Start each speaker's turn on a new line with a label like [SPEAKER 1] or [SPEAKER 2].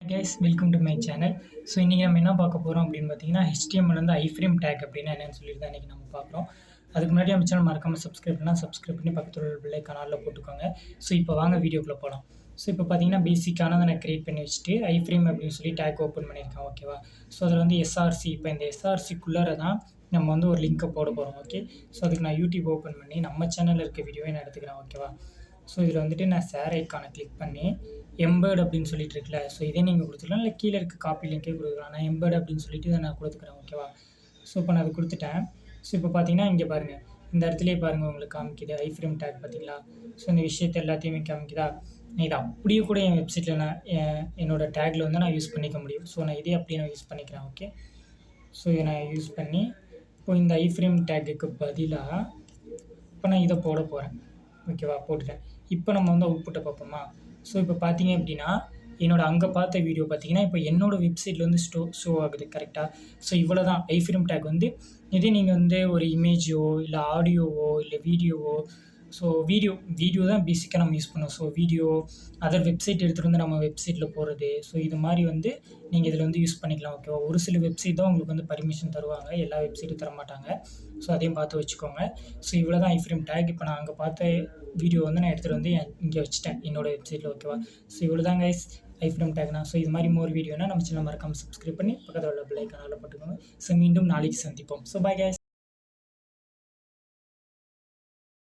[SPEAKER 1] Guys welcome to my channel. So இன்றைக்கி நம்ம என்ன பார்க்க போகிறோம் அப்படின்னு பார்த்தீங்கன்னா, HTML வந்து ஐஃப்ரேம் டேக் அப்படின்னா என்னென்னு சொல்லிட்டு தான் இன்றைக்கி நம்ம பார்க்குறோம். அதுக்கு முன்னாடி நம்ம சேனல் மறக்காமல் சப்ஸ்கிரைப் பண்ணி பக்கத்தில் உள்ள பெல் ஐகானில் போட்டுக்கோங்க. ஸோ இப்போ வாங்க வீடியோக்குள்ளே போகலாம். ஸோ இப்போ பார்த்தீங்கன்னா பேசிக்கானதை நான் க்ரியேட் பண்ணி வச்சுட்டு ஐஃப்ரேம் அப்படின்னு சொல்லி டேக் ஓப்பன் பண்ணியிருக்கேன். ஓகேவா? ஸோ அதில் வந்து எஸ்ஆர்சி, இப்போ இந்த எஸ்ஆர்சிக்குள்ளார தான் நம்ம வந்து ஒரு லிங்க்கை போட போகிறோம். ஓகே, ஸோ அதுக்கு நான் யூடியூப் ஓப்பன் பண்ணி நம்ம சேனலில் இருக்க வீடியோவை நான் எடுத்துக்கிறேன். ஓகேவா? ஸோ இதில் வந்துட்டு நான் ஷேர் ஐக்கானை கிளிக் பண்ணி எம்பர்ட் அப்படின்னு சொல்லிட்டு இருக்குல்ல, ஸோ இதே நீங்கள் கொடுத்துக்கலாம், இல்லை கீழே இருக்க காப்பி லிங்கே கொடுக்கலாம். நான் எம்பர்ட் அப்படின்னு சொல்லிட்டு இதை நான் கொடுத்துக்கிறேன். ஓகேவா? ஸோ இப்போ நான் அதை கொடுத்துட்டேன். ஸோ இப்போ பார்த்தீங்கன்னா இங்கே பாருங்கள், இந்த இடத்துலேயே பாருங்கள் உங்களுக்கு காமிக்குது ஐஃப்ரேம் டேக். பார்த்தீங்களா? ஸோ இந்த விஷயத்தை எல்லாத்தையுமே காமிக்குதா? இது அப்படியே கூட என் வெப்சைட்டில் நான் என்னோடய டேக்கில் வந்து நான் யூஸ் பண்ணிக்க முடியும். ஸோ நான் இதே அப்படியே நான் யூஸ் பண்ணிக்கிறேன். ஓகே, ஸோ இதை நான் யூஸ் பண்ணி இப்போ இந்த ஐஃப்ரேம் டேக்குக்கு பதிலாக இப்போ நான் இதை போட போகிறேன். ஓகேவா? போட்டுட்டேன். இப்போ நம்ம வந்து அவுட்புட்டை பார்ப்போமா? ஸோ இப்போ பார்த்தீங்க அப்படின்னா என்னோடய அங்கே பார்த்த வீடியோ பார்த்தீங்கன்னா இப்போ என்னோடய வெப்சைட்டில் வந்து ஷோ ஆகுது. கரெக்டாக? ஸோ இவ்வளோ தான் ஐஃப்ரேம் டேக் வந்து. இதே நீங்கள் வந்து ஒரு இமேஜோ இல்லை ஆடியோவோ இல்லை வீடியோவோ, ஸோ வீடியோ தான் பேசிக்காக நம்ம யூஸ் பண்ணுவோம். ஸோ வீடியோ அதர் வெப்சைட் எடுத்துகிட்டு வந்து நம்ம வெப்சைட்டில் போடுறது, ஸோ இது மாதிரி வந்து நீங்கள் இதில் வந்து யூஸ் பண்ணிக்கலாம். ஓகேவா? ஒரு சில வெப்சைட் தான் உங்களுக்கு வந்து பர்மிஷன் தருவாங்க, எல்லா வெப்சைட்டும் தர மாட்டாங்க. ஸோ அதையும் பார்த்து வச்சுக்கோங்க. ஸோ இவ்வளோ தான் ஐஃப்ரேம் டேக். இப்போ நான் அங்கே பார்த்த வீடியோ வந்து நான் எடுத்துகிட்டு வந்து இங்கே வச்சுட்டேன் என்னோடய வெப்சைட்டில். ஓகேவா? ஸோ இவ்வளோ தான் கைஸ் ஐஃப்ரேம் டேக்னா. ஸோ இது மாதிரி மோர் வீடியோனா நம்ம சேனல் மறக்காமல் சப்ஸ்கிரைப் பண்ணி பக்கத்தில் உள்ள பெல் ஐகானில் போட்டுக்கோங்க. ஸோ மீண்டும் நாளைக்கு சந்திப்போம். So bye guys.